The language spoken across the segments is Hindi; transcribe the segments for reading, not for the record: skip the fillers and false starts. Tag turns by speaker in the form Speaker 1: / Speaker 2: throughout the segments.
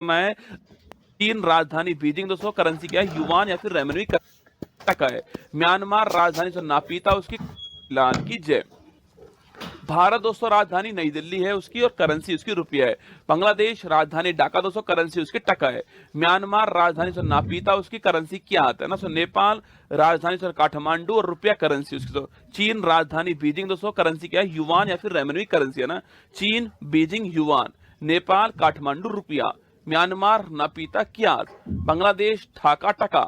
Speaker 1: है। चीन राजधानी बीजिंग दोस्तों, करेंसी क्या है? युआन या फिर रेमनवी टका है। म्यांमार राजधानी जो नापीता उसकी लान की जय। भारत दोस्तों राजधानी नई दिल्ली है उसकी और करेंसी उसकी रुपया है। बांग्लादेश राजधानी ढाका दोस्तों, करेंसी उसकी टका है। म्यांमार राजधानी जो नापीता उसकी करेंसी क्या आता है ना, सो नेपाल राजधानी जो काठमांडू और रुपया करेंसी उसकी। तो चीन राजधानी बीजिंग दोस्तों, करेंसी क्या है? युआन या फिर रेमनवी करेंसी है ना। चीन बीजिंग युआन, नेपाल काठमांडू रुपया, म्यांमार नापीता क्यात, बांग्लादेश ढाका टका,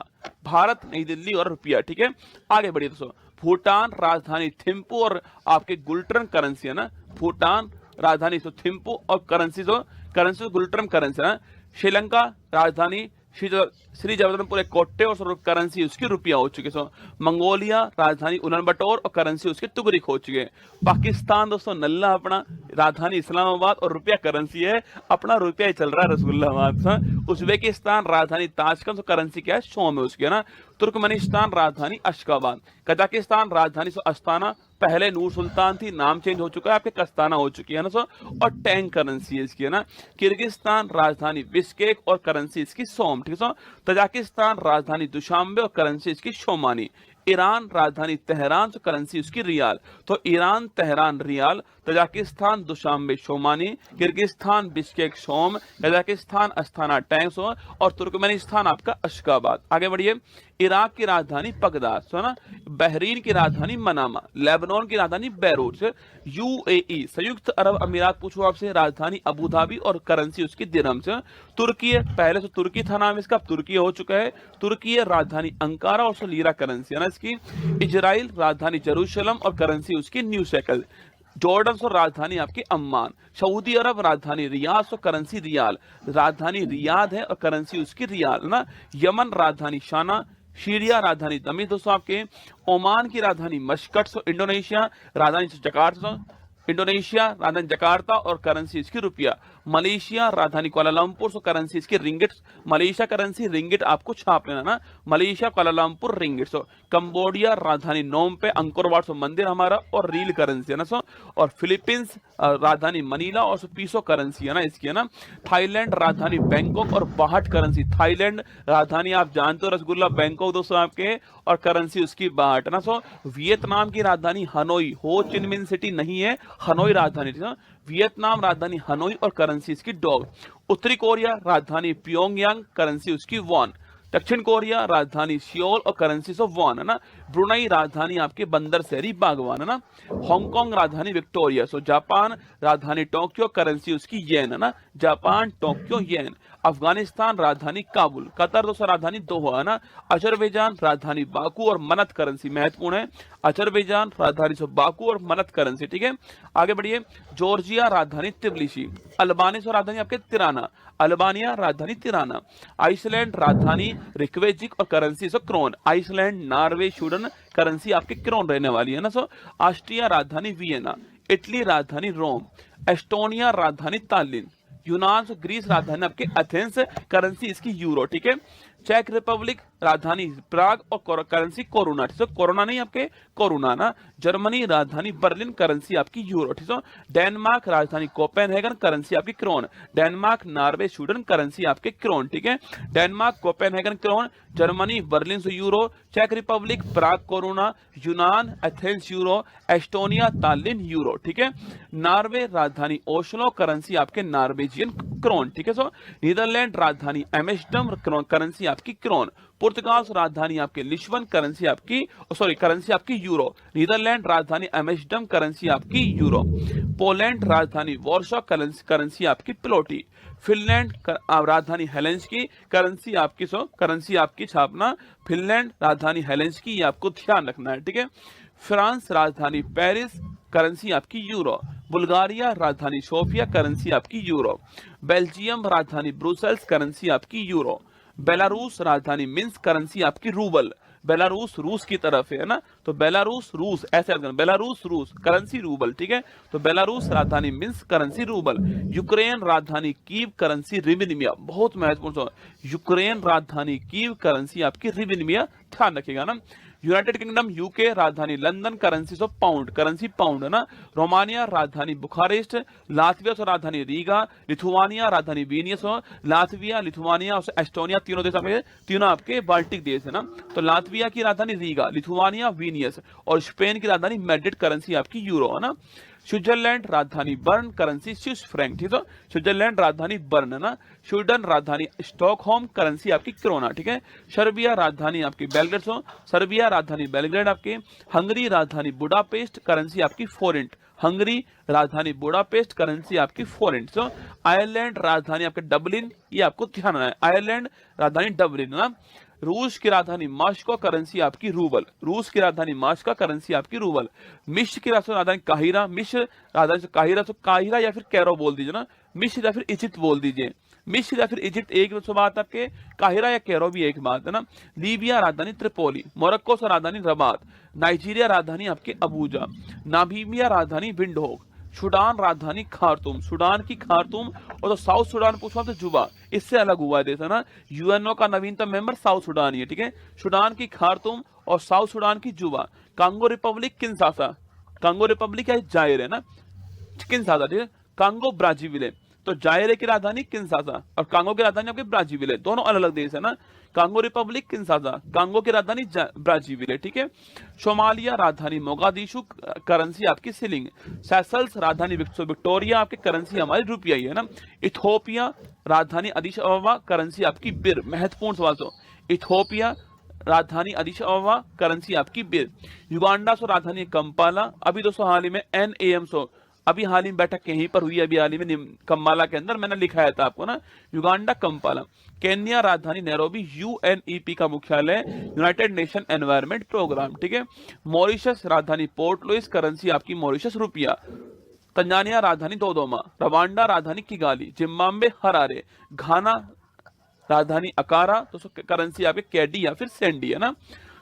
Speaker 1: भारत नई दिल्ली और रुपया। ठीक है, आगे बढ़िए दोस्तों। भूटान राजधानी थिम्पू और आपके गुल्टर्न करेंसी है ना। भूटान राजधानी तो थिम्पू और करेंसी तो गुल्टर्न करेंसी है ना। श्रीलंका राजधानी श्री जगन्नाथपुर कोट्टे और करेंसी उसकी रुपया हो चुकी है। मंगोलिया राजधानी उलानबटोर और करेंसी उसकी तुगरिक हो चुके हैं। पाकिस्तान दोस्तों नल्ला अपना राजधानी इस्लामाबाद और रुपया करेंसी है, अपना रुपया ही चल रहा है रसगुल्लाबाद। उज्बेकिस्तान राजधानी ताशकंद तो करेंसी क्या है? शोम है उसकी है ना। तुर्कमेनिस्तान राजधानी अशगाबाद, कजाकिस्तान राजधानी सो अस्ताना, पहले नूर सुल्तान थी, नाम चेंज हो चुका है, आपके कस्ताना हो चुकी है ना सो, और टैंक करेंसी है इसकी है ना। किर्गिस्तान राजधानी बिश्केक और करेंसी इसकी सोम, ठीक है। तजाकिस्तान राजधानी दुशांबे और करेंसी इसकी शोमानी। ईरान राजधानी तेहरान तो करेंसी उसकी रियाल। तो Iran Tehran rial, Tajikistan Dushanbe somoni, Kyrgyzstan Bishkek som, Kazakhstan Astana टैंक्स और तुर्कमेनिस्तान आपका अशगाबाद। आगे बढ़िए। इराक की राजधानी बगदाद है ना। बहरीन की राजधानी मनामा, लेबनान की राजधानी बैरूत, यूएई संयुक्त अरब अमीरात पूछो आपसे राजधानी अबू धाबी और करेंसी उसकी दिरहम से। तुर्की पहले तो तुर्की था नाम इसका, अब तुर्की हो चुका है। तुर्की राजधानी अंकारा और लीरा करेंसी है ना इसकी। इजराइल राजधानी जेरूशलम और करेंसी उसकी न्यू शेकल। जॉर्डन और राजधानी आपकी अम्मान। सऊदी अरब राजधानी रियाद और करेंसी रियाल, राजधानी रियाद है और करेंसी उसकी रियाल ना। यमन राजधानी शाना, सीरिया राजधानी दमिश दोस्तों आपके। ओमान की राजधानी मस्कट, इंडोनेशिया राजधानी जकार्ता, इंडोनेशिया राजधानी जकार्ता और करेंसी इसकी रुपया। मलेशिया राजधानी कुआलालंपुर, सो करेंसी इसकी रिंगिट। मलेशिया करेंसी रिंगिट आपको छाप लेना ना, मलेशिया कुआलालंपुर रिंगिट। सो कंबोडिया राजधानी नोम पे, अंकोरवाट सो मंदिर हमारा और रील करेंसी है ना सो। और फिलीपींस राजधानी मनीला और पीसो करेंसी है ना इसकी है ना। थाईलैंड राजधानी बैंकॉक और बाहट करेंसी। थाईलैंड राजधानी आप जानते हो रसगुल्ला बैंकॉक दोस्तों आपके, और करेंसी उसकी बाहट है ना सो। वियतनाम की राजधानी हनोई, हो चिनमिन सिटी नहीं है, हनोई राजधानी थी ना। वियतनाम राजधानी हनोई और करेंसी इसकी डॉग। उत्तरी कोरिया राजधानी प्योंगयांग, करेंसी उसकी वॉन। दक्षिण कोरिया राजधानी सियोल और करेंसी ऑफ वॉन है ना। ब्रुनई राजधानी आपके बंदर शहरी बागवान है ना। हांगकांग राजधानी विक्टोरिया। सो जापान राजधानी टोक्यो, करेंसी उसकी येन है ना। जापान टोक्यो येन। अफगानिस्तान राजधानी काबुल। कतर दोस्तों राजधानी दोहा है ना। अजरबैजान राजधानी बाकू और मनत, करेंसी महत्वपूर्ण है। अजरबैजान राजधानी सो बाकू और मनत करेंसी, ठीक है। आगे बढ़िए। जॉर्जिया राजधानी तिब्लिसी। अल्बानिया सो राजधानी आपके तिराना, अल्बानिया राजधानी तिराना। आइसलैंड राजधानी रिक्वेजिक और करेंसी सो krona. Iceland Norway Sweden, currency आपकी क्रोन रहने वाली है ना सो। ऑस्ट्रिया राजधानी वियना। इटली राजधानी रोम। एस्टोनिया राजधानी तालिन। यूनान से ग्रीस राजधानी आपके एथेंस, करेंसी इसकी यूरो, ठीक है। चेक रिपब्लिक राजधानी प्राग और करेंसी कोरोना, ठीक है। कोरोना नहीं आपके कोरोना ना। जर्मनी राजधानी बर्लिन, करेंसी आपकी यूरो, ठीक है। डेनमार्क राजधानी कोपेनहेगन, करेंसी आपकी krone. Denmark Norway Sweden, currency आपके क्रोन, ठीक है। Denmark Copenhagen krone, Germany Berlin से यूरो, चेक रिपब्लिक प्राग कोरोना, यूनान Athens euro, Estonia Tallinn euro, ठीक है। नॉर्वे राजधानी ओस्लो, करेंसी आपके नॉर्वेजियन क्रोन, ठीक है। सो नीदरलैंड राजधानी एम्स्टर्डम, करेंसी आपकी क्रोन। पुर्तगाल राजधानी आपके लिस्बन, करेंसी आपकी करेंसी आपकी यूरो। नीदरलैंड राजधानी एम्स्टर्डम, करेंसी आपकी यूरो। पोलैंड राजधानी वॉर्सो, करेंसी आपकी प्लोटी। फिनलैंड राजधानी हेलेंस्की, करेंसी आपकी छापना फिनलैंड राजधानी हेलेंस्की, ये आपको ध्यान रखना है, ठीक है। फ्रांस राजधानी पेरिस, करेंसी आपकी यूरो। बुल्गारिया राजधानी सोफिया, करेंसी आपकी यूरो। बेल्जियम राजधानी ब्रुसेल्स, करेंसी आपकी यूरो। बेलारूस राजधानी मिन्स्क, करेंसी आपकी रूबल। बेलारूस रूस की तरफ है ना, तो बेलारूस रूस ऐसे बेलारूस रूस, करेंसी रूबल, ठीक है। तो बेलारूस राजधानी मिन्स्क, करेंसी रूबल। यूक्रेन राजधानी कीव, करेंसी रिविनिमिया, बहुत महत्वपूर्ण। यूक्रेन राजधानी कीव, करेंसी आपकी रिविनिमिया, ध्यान रखिएगा ना। यूनाइटेड किंगडम यूके राजधानी London, currency of pound, currency pound है ना। रोमानिया राजधानी बुखारेस्ट, लातविया सो राजधानी रीगा, लिथुआनिया राजधानी विनियस हो, लातविया लिथुआनिया और एस्टोनिया तीनों देश आपके, तीनों आपके बाल्टिक देश है ना। तो लातविया की राजधानी रीगा, लिथुआनिया विनियस और स्पेन की राजधानी मैड्रिड, करेंसी आपकी यूरो है ना। स्विट्जरलैंड राजधानी बर्न, करेंसी स्विस फ्रैंक, ठीक है। स्विट्जरलैंड राजधानी बर्न है ना। स्वीडन राजधानी स्टॉकहोम, करेंसी आपकी क्रोना, ठीक है। सर्बिया राजधानी आपकी बेलग्रेड हो, सर्बिया राजधानी बेलग्रेड आपके। हंगरी राजधानी बुडापेस्ट, करेंसी आपकी फोरेंट, हंगरी राजधानी बुडापेस्ट, करेंसी आपकी फोरेंट। सो आयरलैंड राजधानी आपके डबलिन, ये आपको ध्यान रखना है, आयरलैंड राजधानी डबलिन है ना। रूस की राजधानी मास्को, करेंसी आपकी रूबल, रूस की राजधानी मास्को, करेंसी आपकी रूबल। मिस्र की राजधानी काहिरा, मिस्र राजधानी से काहिरा, तो काहिरा या फिर कैरो बोल दीजिए ना, मिस्र या फिर इजिप्ट बोल दीजिए, मिस्र या फिर इजिप्ट एक बात आपके, काहिरा या कैरो भी एक बात है ना। लीबिया राजधानी त्रिपोली, मोरक्को से राजधानी रबात, नाइजीरिया राजधानी आपके अबूजा, नामीबिया राजधानी विंडहोक, सूडान राजधानी खार्तूम, सूडान की खार्तूम, और तो साउथ सूडान पूछो तो जुबा, इससे अलग हुआ है देश है ना। यूएनओ का नवीनतम मेंबर साउथ सूडान ही है, ठीक है। सूडान की खार्तूम और साउथ सूडान की जुबा। Congo Republic Kinshasa, Congo Republic या जायर है ना, किंशासा, ठीक है। कांगो ब्राजीविले, तो जायर की राजधानी किंशासा और कांगो की राजधानी आपके ब्राजीविले, दोनों अलग अलग देश है ना। कांगो रिपब्लिक किंशासा, कांगो की राजधानी ब्राजीविले, ठीक है। सोमालिया राजधानी मोगादिशु, करेंसी आपकी सिलिंग। सेशल्स राजधानी विक्टोरिया, आपकी करेंसी हमारी रुपया ही है ना। इथोपिया राजधानी अदीस अबबा, करेंसी आपकी बिर, महत्वपूर्ण सवाल तो, इथोपिया राजधानी अदीस अबबा, करेंसी आपकी बिर। युगांडा सो राजधानी कंपाला, अभी दोस्तों हाल ही में NAM सो, अभी हाल ही में बैठक यहीं पर हुई, अभी हाल ही में कम्बाला के अंदर, मैंने लिखाया था आपको ना, युगांडा कंपाला। केन्या राजधानी नैरोबी, UNEP का मुख्यालय, यूनाइटेड नेशन एनवायरनमेंट प्रोग्राम, ठीक है। मॉरिशस राजधानी पोर्ट लुइस, करेंसी आपकी मॉरिशस रुपया। तंजानिया राजधानी दोदोमा, रवांडा राजधानी किगाली, जिम्बाब्वे हरारे, घाना राजधानी अकारा, तो करेंसी आपके कैडी या फिर सेंडी है ना।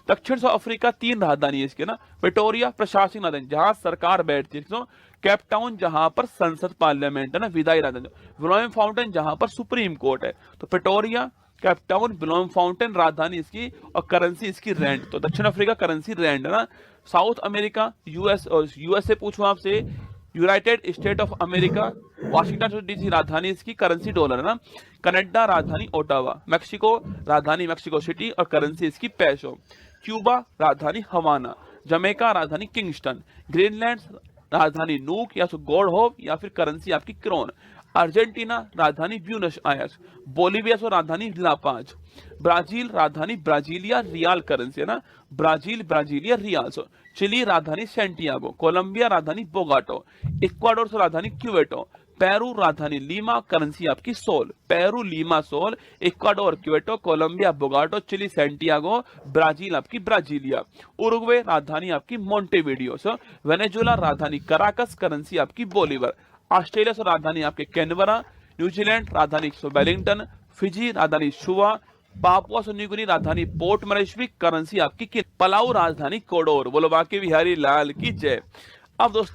Speaker 1: दक्षिण अफ्रीका 3 राजधानी है इसके ना, प्रिटोरिया प्रशासनिक राजधानी जहां सरकार बैठती है, केप टाउन जहां पर संसद पार्लियामेंट है ना, विधायी राजधानी, विलोम फाउंटेन जहां पर सुप्रीम कोर्ट है। तो प्रिटोरिया, केप टाउन, विलोम फाउंटेन राजधानी इसकी और करेंसी इसकी रैंड, तो दक्षिण अफ्रीका करेंसी रैंड है ना। साउथ अमेरिका यूएसए पूछो आपसे, United state of America, Washington DC राजधानी इसकी, करेंसी डॉलर है ना। कनाडा राजधानी ओटावा, मैक्सिको राजधानी मैक्सिको सिटी और करेंसी इसकी पेसो। क्यूबा राजधानी हवाना, जमैका राजधानी किंगस्टन, ग्रीनलैंड राजधानी नूक या गॉड होप या फिर करेंसी आपकी क्रोन। अर्जेंटीना राजधानी ब्यूनस आयर्स, बोलिविया सो राजधानी लापाज, ब्राजील राजधानी ब्राजीलिया रियाल, करेंसी है ना, ब्राजील ब्राजीलिया रियाल। चिली राजधानी सेंटियागो, कोलंबिया राजधानी बोगाटो, इक्वाडोर से राजधानी क्यूवेटो, पेरू राजधानी लीमा, करेंसी आपकी sol, Peru Lima sol, Ecuador Quito, Colombia Bogota, Chile Santiago, Brazil आपकी ब्राजीलिया। उरुग्वे राजधानी आपकी मोंटेविडियो, वेनेजुला राजधानी कराकस, करेंसी आपकी बोलीवर। ऑस्ट्रेलिया से राजधानी आपके कैनबरा, न्यूजीलैंड राजधानी वेलिंगटन, फिजी राजधानी शुवा, पापुआ न्यू राजधानी पोर्ट मरेस्वी, करेंसी आपकी पलाऊ राजधानी कोडोर। बोलो बाकी बिहारी लाल की जय। अब दोस्तों